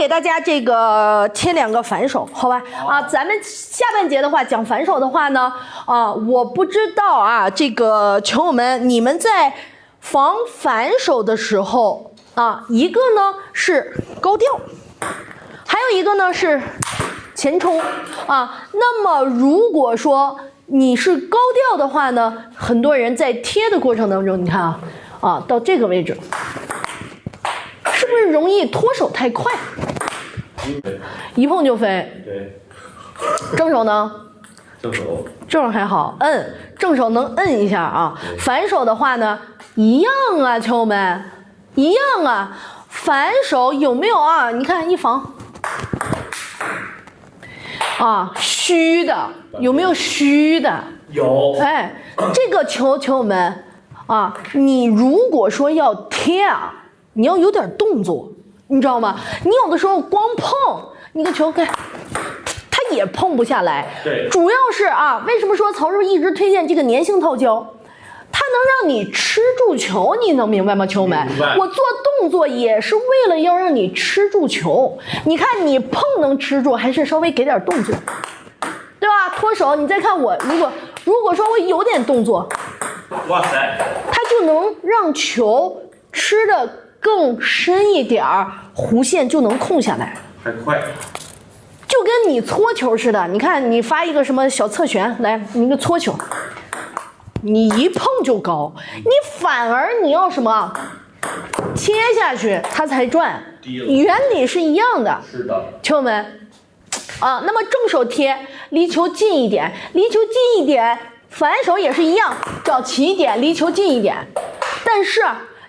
给大家这个贴2个反手，好吧？啊，咱们下半节的话讲反手的话呢，我不知道啊，这个球友们，你们在防反手的时候啊，一个呢是高调，还有一个呢是前冲啊。那么如果说你是高调的话呢，很多人在贴的过程当中，你看啊，到这个位置。是不是容易脱手太快？一碰就飞。对。正手呢？正手还好，正手能摁一下啊。反手的话呢，一样啊，球友们，一样啊。反手有没有啊？你看一防啊，虚的有没有虚的？有。哎，这个球友们啊，你如果说要贴啊。你要有点动作，你知道吗？你有的时候光碰你个球，它也碰不下来。对，主要是啊，为什么说曹师傅一直推荐这个粘性套胶？它能让你吃住球，你能明白吗，球们？我做动作也是为了要让你吃住球。你看你碰能吃住，还是稍微给点动作，对吧？脱手，你再看我，如果说我有点动作，哇塞，它就能让球吃的更深一点儿，弧线就能控下来，还快，就跟你搓球似的。你看，你发一个什么小侧旋来，你个搓球，你一碰就高，你反而你要什么切下去，它才转，原理是一样的。是的，球友们啊，那么正手贴离球近一点，反手也是一样，找起点离球近一点，但是。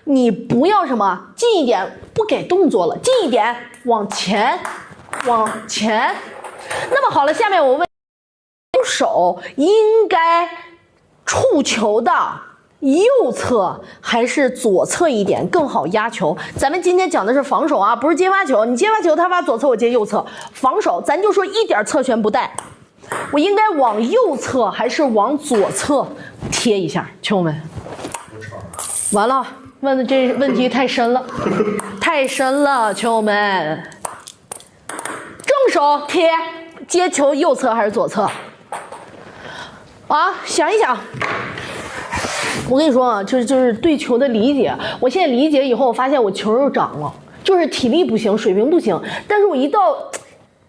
你不要什么近一点，不给动作了，近一点，往前。那么好了，下面我问，手应该触球的右侧还是左侧一点更好压球？咱们今天讲的是防守啊，不是接发球。你接发球，他发左侧，我接右侧。防守，咱就说一点侧旋不带，我应该往右侧还是往左侧贴一下？球友们，完了。问的这问题太深了，太深了，球友们。正手贴接球右侧还是左侧？啊，想一想。我跟你说啊，就是对球的理解。我现在理解以后，我发现我球又长了，就是体力不行，水平不行。但是我一到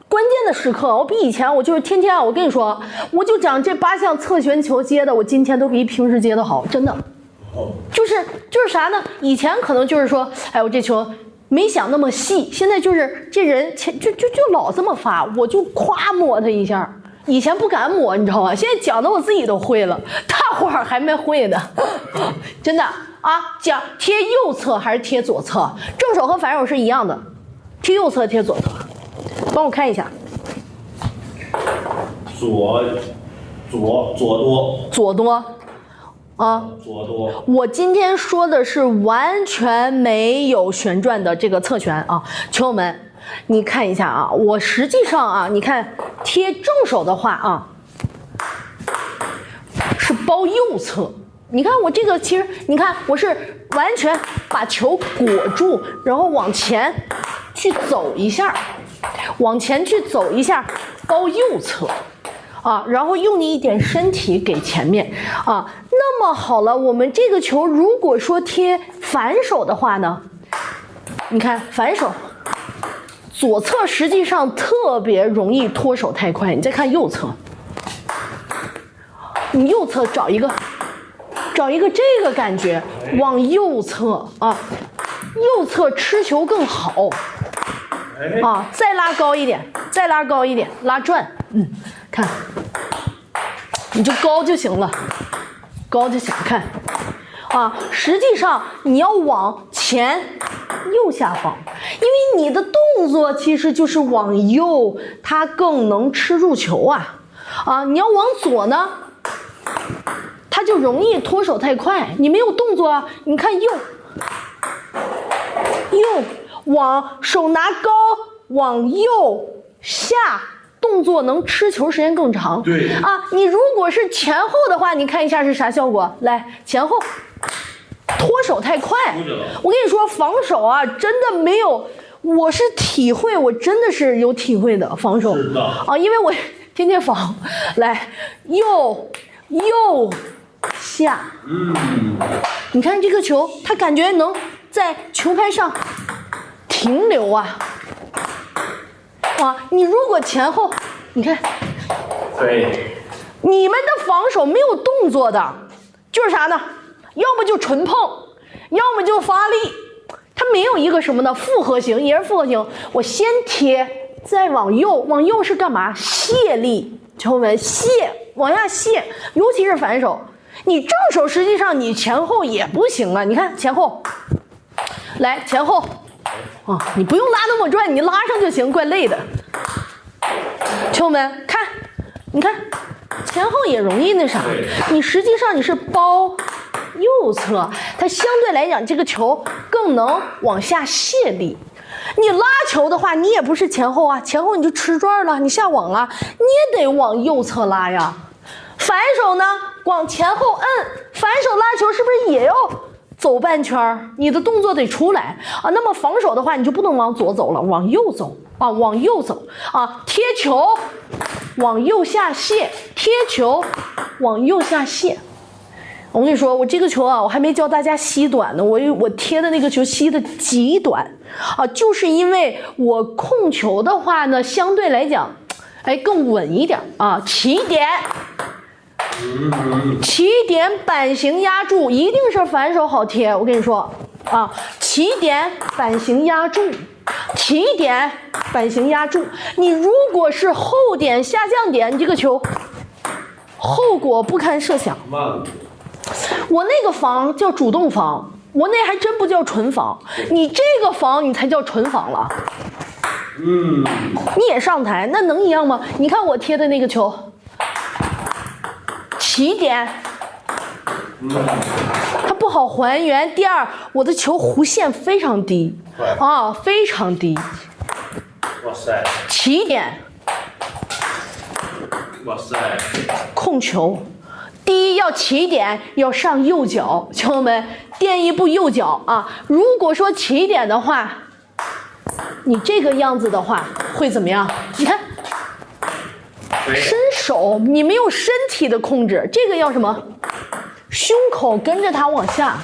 关键的时刻，我比以前我就是天天啊，我跟你说，我就讲这8项侧旋球接的，我今天都比平时接的好，真的。就是啥呢？以前可能就是说，哎，我这球没想那么细，现在就是这人就老这么发，我就夸摸他一下。以前不敢摸，你知道吗？现在讲的我自己都会了，大伙儿还没会呢，真的啊！讲贴右侧还是贴左侧？正手和反手是一样的，贴右侧贴左侧。帮我看一下，左多。啊，左多。我今天说的是完全没有旋转的这个侧旋啊，球友们，你看一下啊，我实际上啊，你看贴正手的话啊，是包右侧。你看我这个其实，你看我是完全把球裹住，然后往前去走一下，包右侧。啊，然后用你一点身体给前面啊。那么好了，我们这个球如果说贴反手的话呢，你看反手，左侧实际上特别容易脱手太快。你再看右侧，你右侧找一个这个感觉，往右侧啊，右侧吃球更好啊。再拉高一点，拉转，看，你就高就行了，看，啊，实际上你要往前右下方，因为你的动作其实就是往右，它更能吃入球啊，你要往左呢，它就容易脱手太快，你没有动作啊，你看右，往手拿高，往右下。动作能吃球时间更长，对啊，你如果是前后的话，你看一下是啥效果？来，前后脱手太快。我跟你说，防守啊，真的没有我是体会，我真的是有体会的防守是的啊，因为我天天防，来右下，你看这个球，它感觉能在球拍上停留啊，你如果前后，你看，飞，你们的防守没有动作的，就是啥呢？要么就纯碰，要么就发力，它没有一个什么呢？复合型也是复合型。我先贴，再往右，往右是干嘛？卸力，朋友们，卸，往下卸，尤其是反手。你正手实际上你前后也不行啊，你看前后，来前后，你不用拉那么转，你拉上就行，怪累的。朋友们看，你看前后也容易那啥，你实际上你是包右侧，它相对来讲这个球更能往下卸力。你拉球的话，你也不是前后啊，前后你就吃转了，你下网了，你也得往右侧拉呀。反手呢，往前后摁，反手拉球是不是也要走半圈？你的动作得出来啊。那么防守的话，你就不能往左走了，往右走啊，往右走啊，贴球往右下卸，贴球往右下卸。我跟你说，我这个球啊，我还没教大家吸短呢，我贴的那个球吸的极短啊，就是因为我控球的话呢，相对来讲，更稳一点啊。起点板型压住，一定是反手好贴。我跟你说啊，起点板型压住，起点板型压住。你如果是后点下降点，这个球后果不堪设想。我那个防叫主动防，我那还真不叫纯防，你这个防你才叫纯防了。你也上台，那能一样吗？你看我贴的那个球，起点，它不好还原。第二，我的球弧线非常低啊，非常低。哇塞！起点，哇塞！控球。第一要起点要上右脚，朋友们垫一步右脚啊。如果说起点的话，你这个样子的话会怎么样？你看，伸手你没有身体的控制，这个要什么？胸口跟着它往下，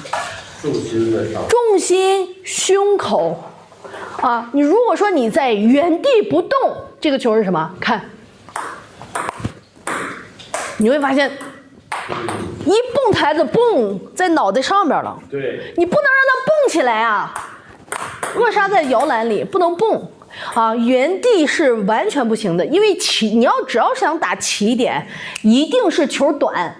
重心胸口啊。你如果说你在原地不动，这个球是什么？看，你会发现。一蹦台子蹦在脑袋上边了，对，你不能让它蹦起来啊！扼杀在摇篮里，不能蹦啊！原地是完全不行的，因为你只要想打起点，一定是球短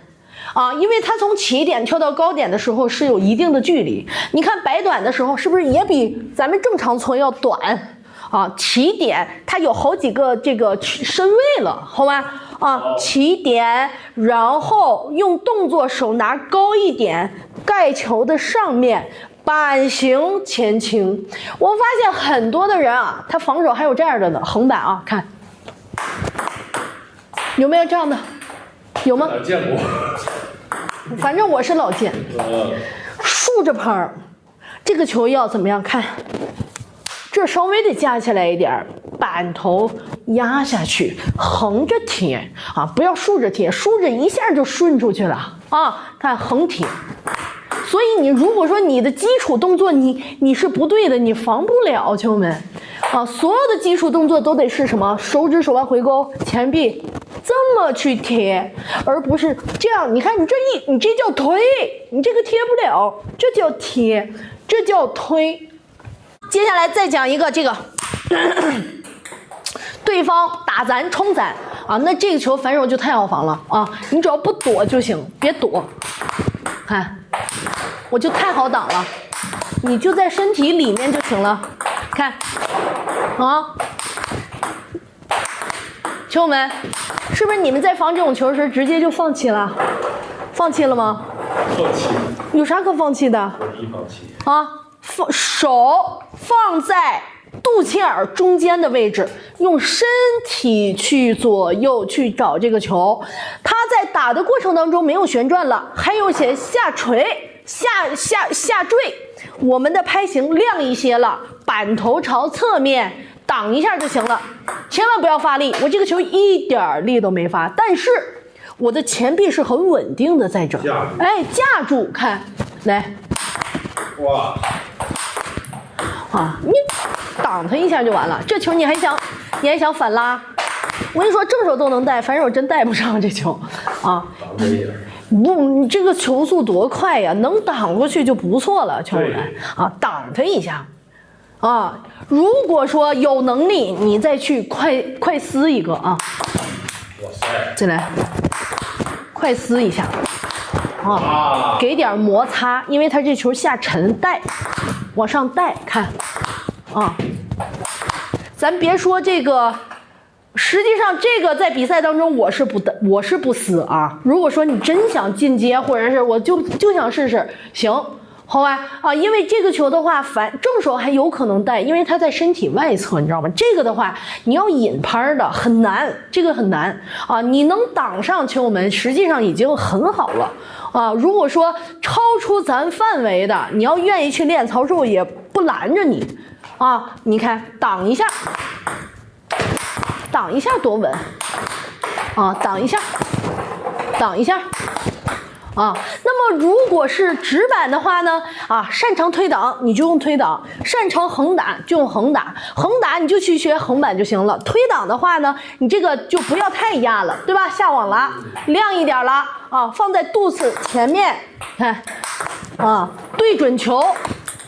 啊，因为它从起点跳到高点的时候是有一定的距离。你看摆短的时候，是不是也比咱们正常存要短啊？起点它有好几个这个身位了，好吗？啊，起点，然后用动作手拿高一点，盖球的上面，板型前倾。我发现很多的人啊，他防守还有这样的呢，横板啊，看，有没有这样的？有吗？见过。反正我是老见。竖着拍儿，这个球要怎么样？看，这稍微得架起来一点，板头压下去，横着贴啊，不要竖着贴，竖着一下就顺出去了啊。看横贴，所以你如果说你的基础动作你是不对的，你防不了，球们啊。所有的基础动作都得是什么？手指手腕回勾，前臂这么去贴，而不是这样。你看你这叫推，你这个贴不了，这叫贴，这叫推。接下来再讲一个这个。对方打咱冲咱啊，那这个球反手就太好防了啊！你只要不躲就行，别躲。看，我就太好挡了，你就在身体里面就行了。看，啊，球友们，是不是你们在防这种球时直接就放弃了？放弃了吗？放弃。有啥可放弃的？我一放弃。啊，手放在肚脐眼中间的位置，用身体去左右去找这个球。他在打的过程当中没有旋转了，还有些下垂、下坠我们的拍形亮一些了，板头朝侧面挡一下就行了，千万不要发力。我这个球一点力都没发，但是我的前臂是很稳定的在这儿，哎，架住，看，来，哇，啊，你挡他一下就完了。这球你还想反拉？我跟你说，正手都能带，反手真带不上这球，啊。挡着一点。不，你这个球速多快呀！能挡过去就不错了，球员啊，挡他一下，啊，如果说有能力，你再去快撕一个啊，哇塞，再来，快撕一下，啊，给点摩擦，因为他这球下沉带，往上带，看，啊，咱别说这个。实际上，这个在比赛当中我是不撕啊。如果说你真想进阶，或者是我就想试试，行，好吧啊，因为这个球的话，正手还有可能带，因为它在身体外侧，你知道吗？这个的话，你要引拍的很难，这个很难啊。你能挡上球门，实际上已经很好了啊。如果说超出咱范围的，你要愿意去练操作，也不拦着你啊。你看，挡一下。挡一下多稳啊！挡一下，挡一下啊！那么如果是直板的话呢？啊，擅长推挡你就用推挡，擅长横打就用横打，横打你就去学横板就行了。推挡的话呢，你这个就不要太压了，对吧？下网了，亮一点了啊，放在肚子前面，看啊，对准球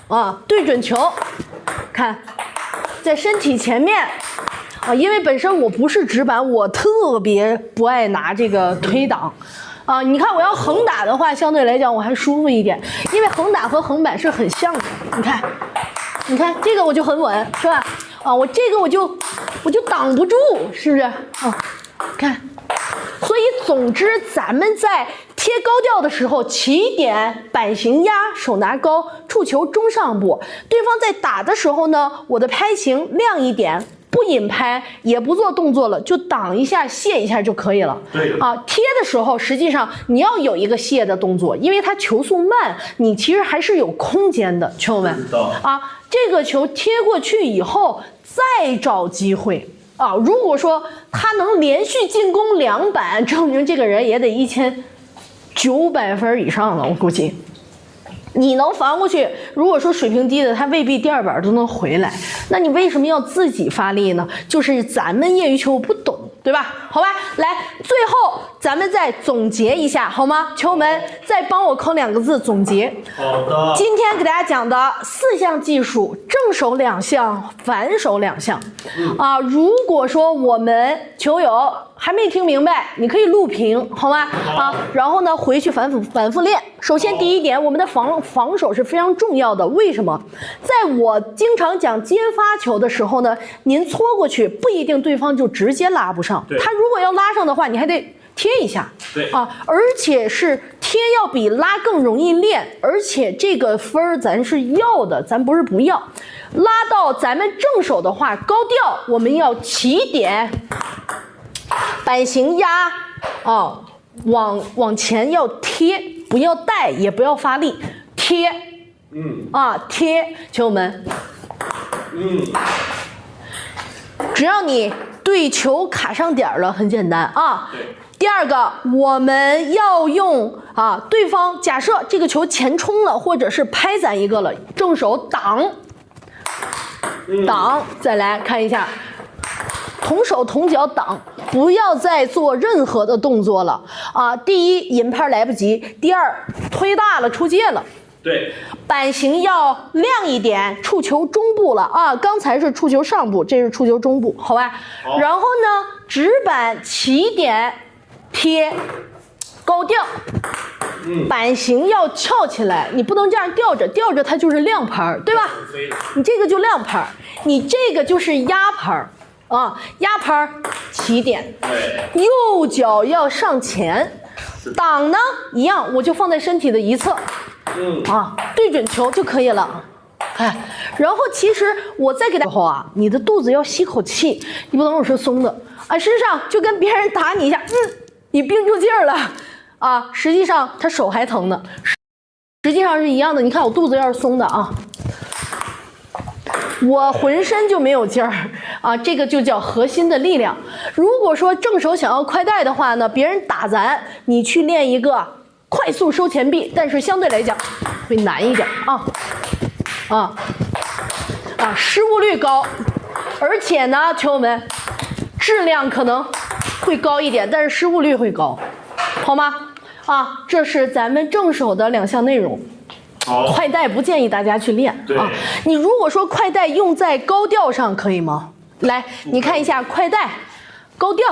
啊，对准球，看在身体前面。啊，因为本身我不是直板，我特别不爱拿这个推挡，啊，你看我要横打的话，相对来讲我还舒服一点，因为横打和横板是很像的。你看这个我就很稳，是吧？啊，我这个我就挡不住，是不是？啊，看，所以总之咱们在贴高吊的时候，起点板型压，手拿高，触球中上部，对方在打的时候呢，我的拍形亮一点。不引拍，也不做动作了，就挡一下、卸一下就可以了。对啊，贴的时候，实际上你要有一个卸的动作，因为它球速慢，你其实还是有空间的，球友们。啊，这个球贴过去以后，再找机会啊。如果说他能连续进攻2板，证明这个人也得1900分以上了，我估计。你能防过去，如果说水平低的，他未必第2板都能回来。那你为什么要自己发力呢？就是咱们业余球不懂，对吧？好吧，来，最后咱们再总结一下，好吗？球友们，再帮我扣2个字总结。好的。今天给大家讲的4项技术，正手2项，反手2项。啊，如果说我们球友还没听明白，你可以录屏，好吗？啊，然后呢，回去反复练。首先第一点，我们的防守是非常重要的。为什么？在我经常讲接发球的时候呢，您搓过去不一定对方就直接拉不上，他如果要拉上的话，你还得贴一下。对啊，而且是贴要比拉更容易练，而且这个分儿咱是要的，咱不是不要。拉到咱们正手的话，高吊我们要起点。板型压啊，往前要贴，不要带，也不要发力，贴，贴，球友们，只要你对球卡上点了，很简单啊。第二个，我们要用对方假设这个球前冲了，或者是拍咱一个了，正手挡，再来看一下。同手同脚挡，不要再做任何的动作了啊！第一，引拍来不及；第二，推大了出界了。对，板型要亮一点，触球中部了啊！刚才是触球上部，这是触球中部，好吧？好。然后呢，直板起点贴高吊，板型要翘起来，你不能这样吊着它就是亮拍，对吧？你这个就亮拍，你这个就是压拍。啊，压拍起点，右脚要上前，挡呢一样，我就放在身体的一侧，对准球就可以了。哎，然后其实我再给大家你的肚子要吸口气，你不能老是松的啊，身上就跟别人打你一下，你憋住劲儿了啊，实际上他手还疼呢。实际上是一样的。你看我肚子要是松的啊，我浑身就没有劲儿啊，这个就叫核心的力量。如果说正手想要快带的话呢，别人打咱，你去练一个快速收前臂，但是相对来讲会难一点啊，失误率高，而且呢，球友们，质量可能会高一点，但是失误率会高，好吗？啊，这是咱们正手的2项内容。快带不建议大家去练啊。你如果说快带用在高吊上可以吗？来，你看一下快带，高吊，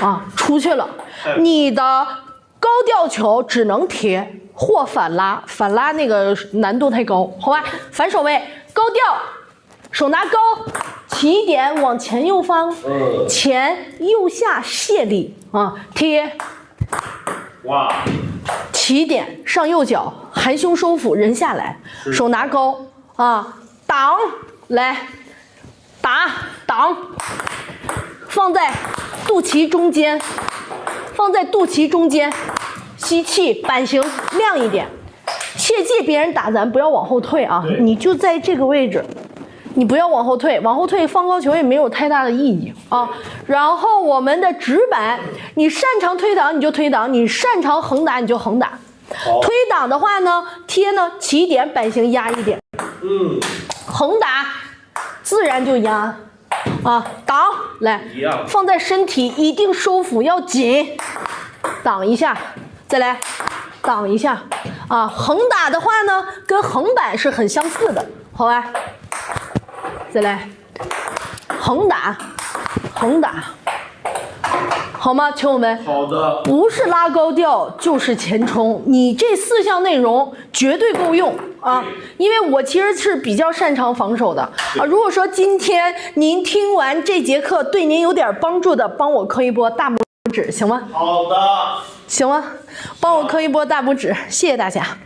啊，出去了。你的高吊球只能贴或反拉，反拉那个难度太高，好吧？反手位，高吊，手拿高，起点往前右方，前右下卸力啊，贴。哇！起点上右脚，含胸收腹，人下来，手拿高啊，挡来，打挡，放在肚脐中间，放在肚脐中间，吸气，板型亮一点，切记别人打咱不要往后退啊，你就在这个位置。你不要往后退，往后退放高球也没有太大的意义啊。然后我们的直板，你擅长推挡你就推挡，你擅长横打你就横打。推挡的话呢，贴呢起点板型压一点，横打自然就压啊。挡来，放在身体一定收腹要紧，挡一下，再来挡一下啊。横打的话呢，跟横板是很相似的，好吧？再来，横打，横打，好吗，球友们？好的。不是拉高吊就是前冲，你这4项内容绝对够用啊！因为我其实是比较擅长防守的啊。如果说今天您听完这节课对您有点帮助的，帮我磕一波大拇指，行吗？好的。行吗？帮我磕一波大拇指，谢谢大家。